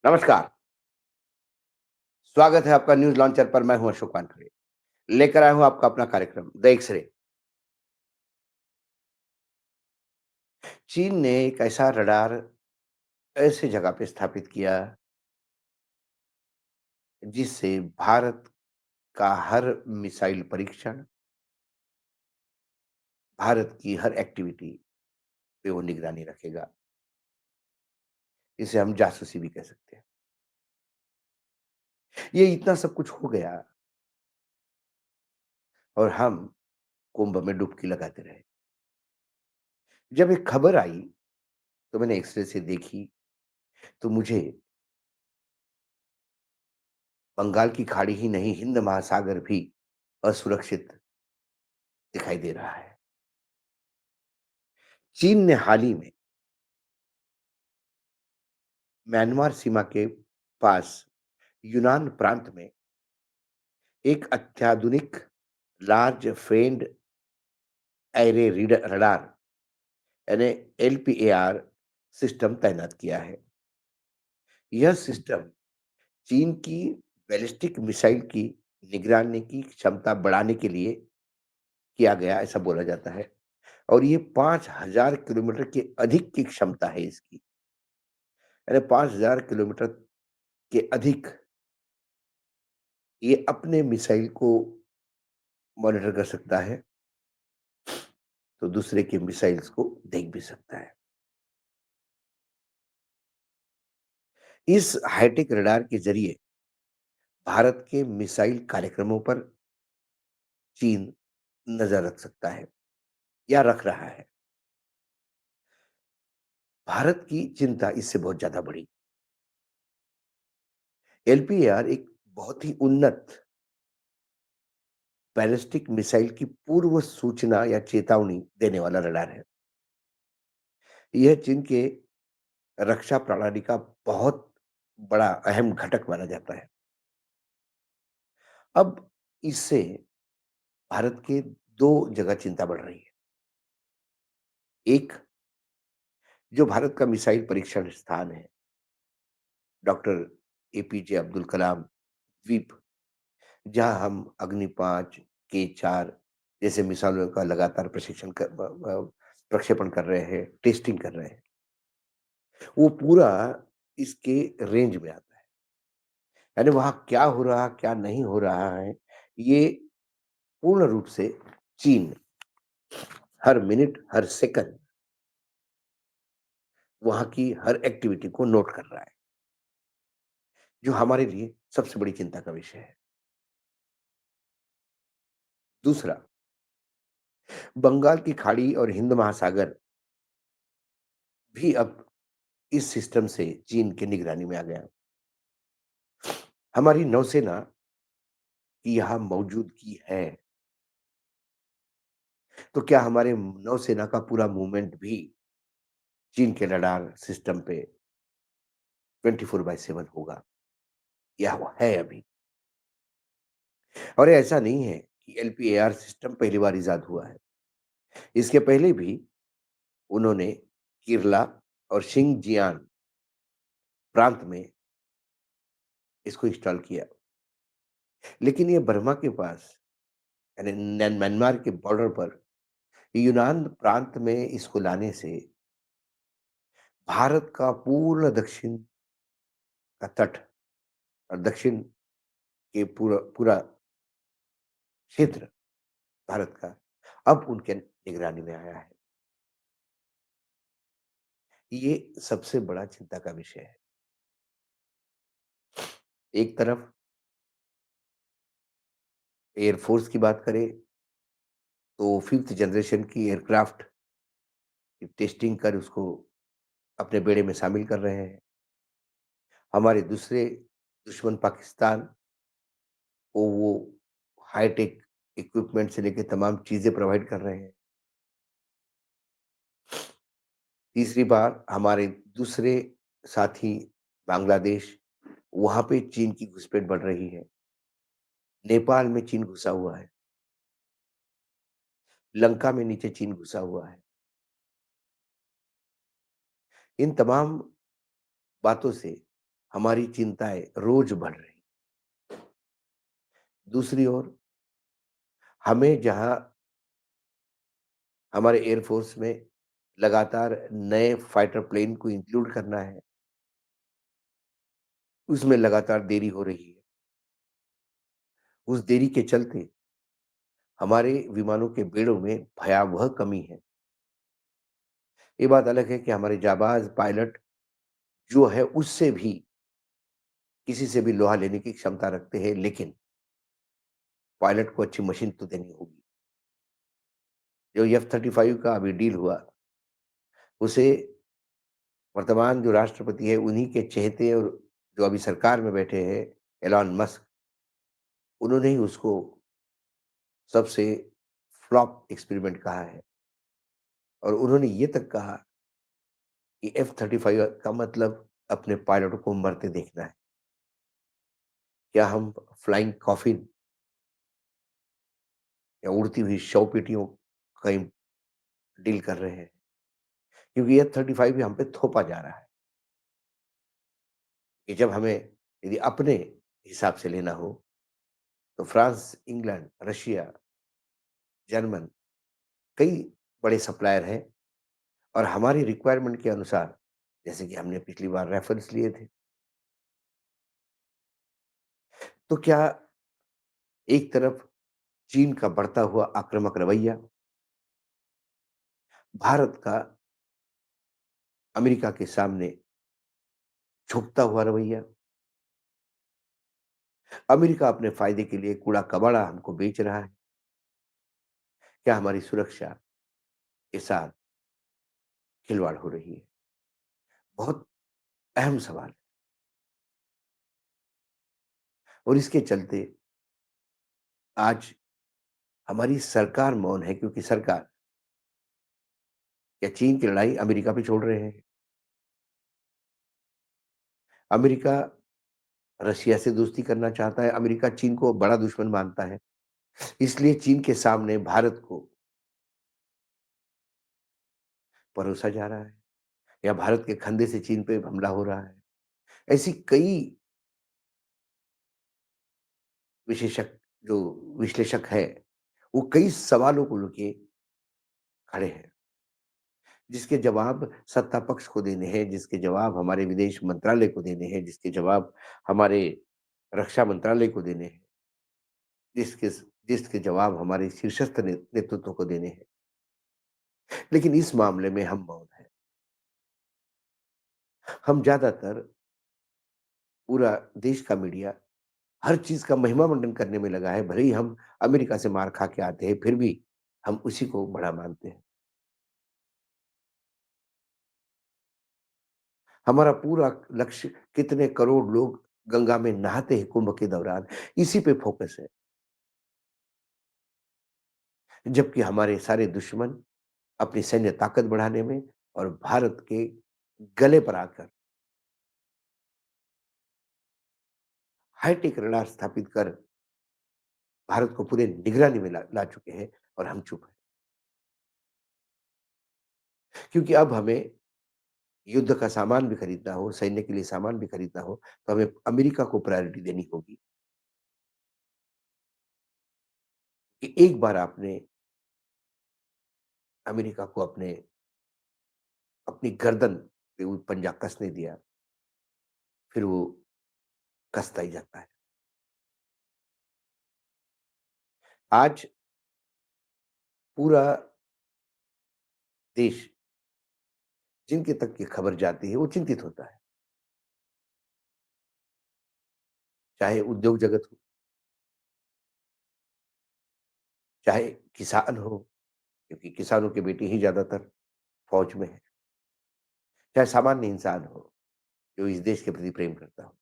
नमस्कार, स्वागत है आपका न्यूज़ लॉन्चर पर। मैं हूँ अशोक वानखेड़े। लेकर आया हूँ आपका अपना कार्यक्रम द एक्स-रे। चीन ने एक ऐसा रडार ऐसे जगह पे स्थापित किया जिससे भारत का हर मिसाइल परीक्षण, भारत की हर एक्टिविटी पे वो निगरानी रखेगा। इसे हम जासूसी भी कह सकते हैं। ये इतना सब कुछ हो गया और हम कुंभ में डुबकी लगाते रहे। जब एक खबर आई तो मैंने एक्स-रे से देखी तो मुझे बंगाल की खाड़ी ही नहीं, हिंद महासागर भी असुरक्षित दिखाई दे रहा है। चीन ने हाल ही में म्यांमार सीमा के पास यूनान प्रांत में एक अत्याधुनिक लार्ज फ्रेंड एरे रडार यानी एलपीएआर सिस्टम तैनात किया है। यह सिस्टम चीन की बैलिस्टिक मिसाइल की निगरानी की क्षमता बढ़ाने के लिए किया गया, ऐसा बोला जाता है। और ये 5000 किलोमीटर के अधिक की क्षमता है इसकी, यानी 5000 किलोमीटर के अधिक ये अपने मिसाइल को मॉनिटर कर सकता है, तो दूसरे के मिसाइल्स को देख भी सकता है। इस हाईटेक रडार के ज़रिए भारत के मिसाइल कार्यक्रमों पर चीन नज़र रख सकता है या रख रहा है। भारत की चिंता इससे बहुत ज़्यादा बढ़ी। एलपीआर एक बहुत ही उन्नत बैलिस्टिक मिसाइल की पूर्व सूचना या चेतावनी देने वाला रडार है। यह चीन के रक्षा प्रणाली का बहुत बड़ा अहम घटक माना जाता है। अब इससे भारत के 2 जगह चिंता बढ़ रही है। एक, जो भारत का मिसाइल परीक्षण स्थान है, डॉक्टर एपीजे अब्दुल कलाम द्वीप, जहाँ हम अग्नि 5, के-4 जैसे मिसाइलों का लगातार प्रक्षेपण कर रहे हैं, टेस्टिंग कर रहे हैं। वो पूरा इसके रेंज में आता है। यानी वहाँ क्या हो रहा, क्या नहीं हो रहा है, ये पूर्ण रूप से चीन हर मिनट, हर सेकंड वहाँ की हर एक्टिविटी को नोट कर रहा है, जो हमारे लिए सबसे बड़ी चिंता का विषय है। दूसरा, बंगाल की खाड़ी और हिंद महासागर भी अब इस सिस्टम से चीन की निगरानी में आ गया। हमारी नौसेना की यहाँ मौजूदगी है, तो क्या हमारे नौसेना का पूरा मूवमेंट भी चीन के रडार सिस्टम पे 24/7 होगा? या वो है अभी? और ऐसा नहीं है कि एलपीएआर सिस्टम पहली बार इज़ाद हुआ है। इसके पहले भी उन्होंने केरला और शिनजियांग प्रांत में इसको इंस्टॉल किया। लेकिन ये बर्मा के पास यानी म्यांमार के बॉर्डर पर यूनान प्रांत में इसको लाने से भारत का पूर्ण दक्षिण का तट और दक्षिण के पूरा पूरा क्षेत्र भारत का अब उनके निगरानी में आया है। ये सबसे बड़ा चिंता का विषय है। एक तरफ एयरफोर्स की बात करें तो 5th जनरेशन की एयरक्राफ्ट की टेस्टिंग कर उसको अपने बेड़े में शामिल कर रहे हैं। हमारे दूसरे दुश्मन पाकिस्तान को वो हाई-टेक इक्विपमेंट से लेके तमाम चीज़ें प्रोवाइड कर रहे हैं। तीसरी बार हमारे दूसरे साथी बांग्लादेश, वहाँ पे चीन की घुसपैठ बढ़ रही है। नेपाल में चीन घुसा हुआ है। लंका में नीचे चीन घुसा हुआ है। इन तमाम बातों से हमारी चिंताएँ रोज़ बढ़ रही। दूसरी ओर हमें जहाँ हमारे एयर फ़ोर्स में लगातार नए फाइटर प्लेन को इंक्लूड करना है, उसमें लगातार देरी हो रही है। उस देरी के चलते हमारे विमानों के बेड़ों में भयावह कमी है। ये बात अलग है कि हमारे जाबाज़ पायलट जो है उससे भी किसी से भी लोहा लेने की क्षमता रखते हैं, लेकिन पायलट को अच्छी मशीन तो देनी होगी। जो F-35 का अभी डील हुआ, उसे वर्तमान जो राष्ट्रपति है उन्हीं के चहेते और जो अभी सरकार में बैठे हैं, एलन मस्क, उन्होंने ही उसको सबसे फ्लॉप एक्सपेरिमेंट कहा है और उन्होंने ये तक कहा कि F-35 का मतलब अपने पायलटों को मरते देखना है। क्या हम फ्लाइंग कॉफ़िन या उड़ती हुई शव पेटियों का डील कर रहे हैं? क्योंकि F-35 भी हम पे थोपा जा रहा है कि जब हमें यदि अपने हिसाब से लेना हो, तो फ्रांस, इंग्लैंड, रशिया, जर्मन कई बड़े सप्लायर हैं और हमारी रिक्वायरमेंट के अनुसार, जैसे कि हमने पिछली बार रेफरंस लिए थे, तो क्या एक तरफ चीन का बढ़ता हुआ आक्रामक रवैया, भारत का अमेरिका के सामने झुकता हुआ रवैया, अमेरिका अपने फायदे के लिए कूड़ा-कबाड़ा हमको बेच रहा है, क्या हमारी सुरक्षा के साथ खिलवाड़ हो रही है? बहुत अहम सवाल है और इसके चलते आज हमारी सरकार मौन है क्योंकि सरकार क्या चीन की लड़ाई अमेरिका पे छोड़ रहे हैं? अमेरिका रशिया से दोस्ती करना चाहता है, अमेरिका चीन को बड़ा दुश्मन मानता है। इसलिए चीन के सामने भारत को परोसा जा रहा है या भारत के कंधे से चीन पे हमला हो रहा है। ऐसी कई विशेषक जो विश्लेषक हैं, वो कई सवालों को लेके खड़े हैं, जिसके जवाब सत्ता पक्ष को देने हैं, जिसके जवाब हमारे विदेश मंत्रालय को देने हैं, जिसके जवाब हमारे रक्षा मंत्रालय को देने हैं, जिसके जिसके जवाब हमारे शीर्षस्थ नेतृत्व को देने हैं। लेकिन इस मामले में हम मौन हैं। हम ज़्यादातर पूरा देश का मीडिया हर चीज़ का महिमा-मंडन करने में लगा है, भले ही हम अमेरिका से मार खा के आते हैं, फिर भी हम उसी को बड़ा मानते हैं। हमारा पूरा लक्ष्य कितने करोड़ लोग गंगा में नहाते हैं कुंभ के दौरान, इसी पे फ़ोकस है। जबकि हमारे सारे दुश्मन अपनी सैन्य ताकत बढ़ाने में और भारत के गले पर आकर हाईटेक रडार स्थापित कर भारत को पूरे निगरानी में ला ला चुके हैं और हम चुप हैं। क्योंकि अब हमें युद्ध का सामान भी खरीदना हो, सैन्य के लिए सामान भी खरीदना हो, तो हमें अमेरिका को प्रायोरिटी देनी होगी कि एक बार आपने अमेरिका को अपनी गर्दन पे वो पंजा कसने दिया, फिर वो कसता ही जाता है। आज पूरा देश जिनके तक ये खबर जाती है, वो चिंतित होता है। चाहे उद्योग जगत हो, चाहे किसान हो, क्योंकि किसानों के बेटे ही ज़्यादातर फौज में हैं, चाहे सामान्य इंसान हो, जो इस देश के प्रति प्रेम करता हो।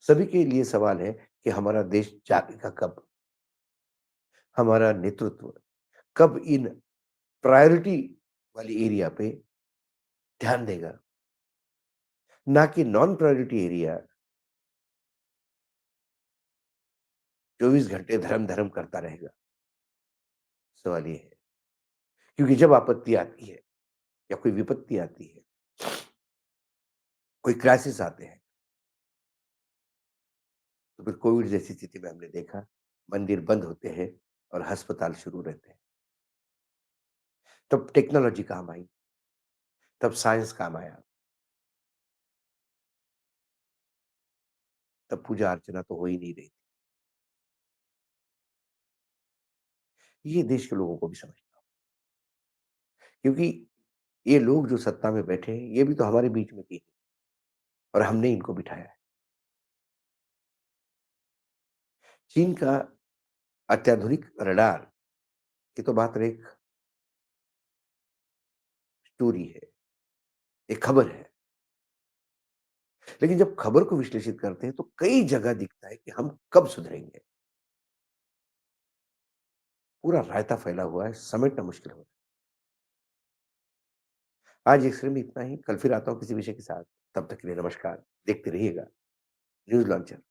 सभी के लिए सवाल है कि हमारा देश जागेगा कब? हमारा नेतृत्व कब इन प्रायोरिटी वाली एरिया पे ध्यान देगा? ना कि नॉन प्रायोरिटी एरिया 24 घंटे धर्म-धर्म करता रहेगा। सवाल ये है, क्योंकि जब आपत्ति आती है या कोई विपत्ति आती है, कोई क्राइसिस आते हैं, तो फिर कोविड जैसी स्थिति में हमने देखा, मंदिर बंद होते हैं और अस्पताल शुरू रहते हैं। तब टेक्नोलॉजी काम आई, तब साइंस काम आया, तब पूजा अर्चना तो हो ही नहीं रही थी। ये देश के लोगों को भी समझना होगा, क्योंकि ये लोग जो सत्ता में बैठे हैं, ये भी तो हमारे बीच में थे और हमने इनको बिठाया है। चीन का अत्याधुनिक रडार, ये तो मात्र एक स्टोरी है, एक खबर है। लेकिन जब खबर को विश्लेषित करते हैं तो कई जगह दिखता है कि हम कब सुधरेंगे। पूरा रायता फैला हुआ है, समेटना मुश्किल हो रहा है। आज एक्स-रे में इतना ही, कल फिर आता हूँ किसी विषय के साथ। तब तक के लिए नमस्कार। देखते रहिएगा न्यूज़ लॉन्चर।